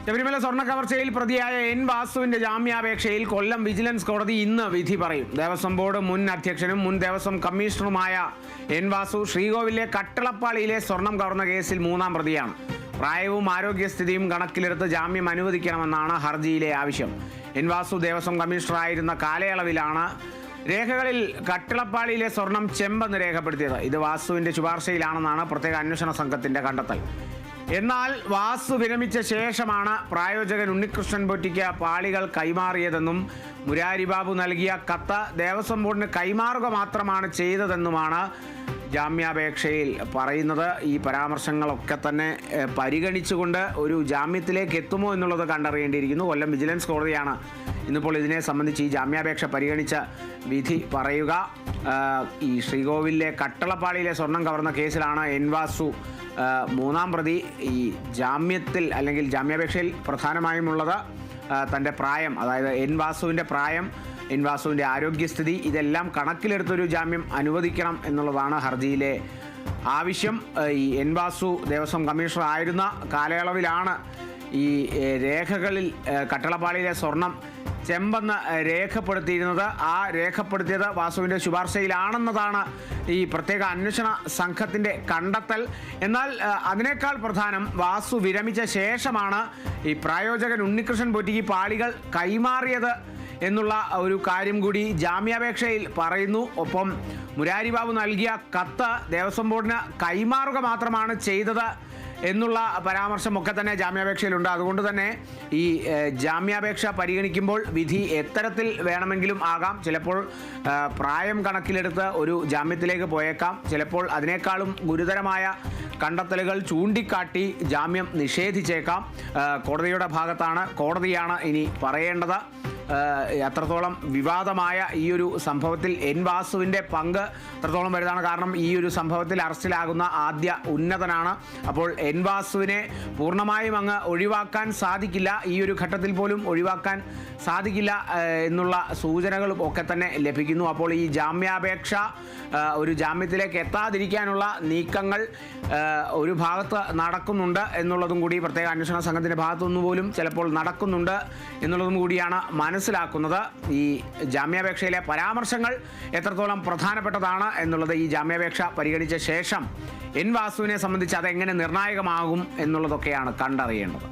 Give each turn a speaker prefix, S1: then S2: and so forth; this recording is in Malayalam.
S1: ശബരിമല സ്വർണ്ണ കവർച്ചയിൽ പ്രതിയായ എൻ വാസുവിന്റെ ജാമ്യാപേക്ഷയിൽ കൊല്ലം വിജിലൻസ് കോടതി ഇന്ന് വിധി പറയും. ദേവസ്വം ബോർഡ് മുൻ അധ്യക്ഷനും മുൻ ദേവസ്വം കമ്മീഷണറുമായ എൻ വാസു ശ്രീകോവിലെ കട്ടളപ്പാളിയിലെ സ്വർണം കവർന്ന കേസിൽ മൂന്നാം പ്രതിയാണ്. പ്രായവും ആരോഗ്യസ്ഥിതിയും കണക്കിലെടുത്ത് ജാമ്യം അനുവദിക്കണമെന്നാണ് ഹർജിയിലെ ആവശ്യം. എൻ വാസു ദേവസ്വം കമ്മീഷണറായിരുന്ന കാലയളവിലാണ് രേഖകളിൽ കട്ടളപ്പാളിയിലെ സ്വർണം ചെമ്പെന്ന് രേഖപ്പെടുത്തിയത്. ഇത് വാസുവിന്റെ ശുപാർശയിലാണെന്നാണ് പ്രത്യേക അന്വേഷണ സംഘത്തിന്റെ കണ്ടെത്തൽ. എന്നാൽ വാസു വിരമിച്ച ശേഷമാണ് പ്രായോജകൻ ഉണ്ണികൃഷ്ണൻ പൊറ്റിക്ക് പാളികൾ കൈമാറിയതെന്നും മുരാരി ബാബു നൽകിയ കത്ത് ദേവസ്വം ബോർഡിന് കൈമാറുക മാത്രമാണ് ചെയ്തതെന്നുമാണ് ജാമ്യാപേക്ഷയിൽ പറയുന്നത്. ഈ പരാമർശങ്ങളൊക്കെ തന്നെ പരിഗണിച്ചുകൊണ്ട് ഒരു ജാമ്യത്തിലേക്ക് എത്തുമോ എന്നുള്ളത് കണ്ടറിയേണ്ടിയിരിക്കുന്നു. കൊല്ലം വിജിലൻസ് കോടതിയാണ് ഇന്നിപ്പോൾ ഇതിനെ സംബന്ധിച്ച് ഈ ജാമ്യാപേക്ഷ പരിഗണിച്ച വിധി പറയുക. ഈ ശ്രീകോവിലെ കട്ടളപ്പാളിയിലെ സ്വർണം കവർന്ന കേസിലാണ് എൻ വാസു മൂന്നാം പ്രതി. ഈ ജാമ്യത്തിൽ അല്ലെങ്കിൽ ജാമ്യാപേക്ഷയിൽ പ്രധാനമായുമുള്ളത് തൻ്റെ പ്രായം, അതായത് എൻ വാസുവിൻ്റെ പ്രായം, എൻ വാസുവിൻ്റെ ആരോഗ്യസ്ഥിതി, ഇതെല്ലാം കണക്കിലെടുത്തൊരു ജാമ്യം അനുവദിക്കണം എന്നുള്ളതാണ് ഹർജിയിലെ ആവശ്യം. ഈ എൻ വാസു ദേവസ്വം കമ്മീഷണർ ആയിരുന്ന കാലയളവിലാണ് ഈ രേഖകളിൽ കട്ടളപ്പാളിയിലെ സ്വർണം ചെമ്പെന്ന് രേഖപ്പെടുത്തിയിരുന്നത്. ആ രേഖപ്പെടുത്തിയത് വാസുവിൻ്റെ ശുപാർശയിലാണെന്നതാണ് ഈ പ്രത്യേക അന്വേഷണ സംഘത്തിൻ്റെ കണ്ടെത്തൽ. എന്നാൽ അതിനേക്കാൾ പ്രധാനം വാസു വിരമിച്ച ശേഷമാണ് ഈ പ്രായോജകൻ ഉണ്ണികൃഷ്ണൻ പൊറ്റിക്ക് പാളികൾ കൈമാറിയത് എന്നുള്ള ഒരു കാര്യം കൂടി ജാമ്യാപേക്ഷയിൽ പറയുന്നു. ഒപ്പം മുരാരി ബാബു നൽകിയ കത്ത് ദേവസ്വം ബോർഡിന് കൈമാറുക മാത്രമാണ് ചെയ്തത് എന്നുള്ള പരാമർശമൊക്കെ തന്നെ ജാമ്യാപേക്ഷയിലുണ്ട്. അതുകൊണ്ട് തന്നെ ഈ ജാമ്യാപേക്ഷ പരിഗണിക്കുമ്പോൾ വിധി എത്തരത്തിൽ വേണമെങ്കിലും ആകാം. ചിലപ്പോൾ പ്രായം കണക്കിലെടുത്ത് ഒരു ജാമ്യത്തിലേക്ക് പോയേക്കാം. ചിലപ്പോൾ അതിനേക്കാളും ഗുരുതരമായ കണ്ടെത്തലുകൾ ചൂണ്ടിക്കാട്ടി ജാമ്യം നിഷേധിച്ചേക്കാം. കോടതിയാണ് ഇനി പറയേണ്ടത്. അത്രത്തോളം വിവാദമായ ഈ ഒരു സംഭവത്തിൽ എൻ വാസുവിൻ്റെ പങ്ക് അത്രത്തോളം വലുതാണ്. കാരണം ഈ ഒരു സംഭവത്തിൽ അറസ്റ്റിലാകുന്ന ആദ്യ ഉന്നതനാണ്. അപ്പോൾ എൻ വാസുവിനെ പൂർണ്ണമായും അങ്ങ് ഒഴിവാക്കാൻ സാധിക്കില്ല, ഈ ഒരു ഘട്ടത്തിൽ പോലും ഒഴിവാക്കാൻ സാധിക്കില്ല എന്നുള്ള സൂചനകളും ഒക്കെ തന്നെ ലഭിക്കുന്നു. അപ്പോൾ ഈ ജാമ്യാപേക്ഷ ഒരു ജാമ്യത്തിലേക്ക് എത്താതിരിക്കാനുള്ള നീക്കങ്ങൾ ഒരു ഭാഗത്ത് നടക്കുന്നുണ്ട് എന്നുള്ളതും കൂടി പ്രത്യേക അന്വേഷണ സംഘത്തിൻ്റെ ഭാഗത്തുനിന്ന് പോലും ചിലപ്പോൾ നടക്കുന്നുണ്ട് എന്നുള്ളതും കൂടിയാണ് മനസ്സിലാക്കുന്നത്. ഈ ജാമ്യാപേക്ഷയിലെ പരാമർശങ്ങൾ എത്രത്തോളം പ്രധാനപ്പെട്ടതാണ് എന്നുള്ളത് ഈ ജാമ്യാപേക്ഷ പരിഗണിച്ച ശേഷം എൻ വാസുവിനെ സംബന്ധിച്ച് അതെങ്ങനെ നിർണായകമാകും എന്നുള്ളതൊക്കെയാണ് കണ്ടറിയേണ്ടത്.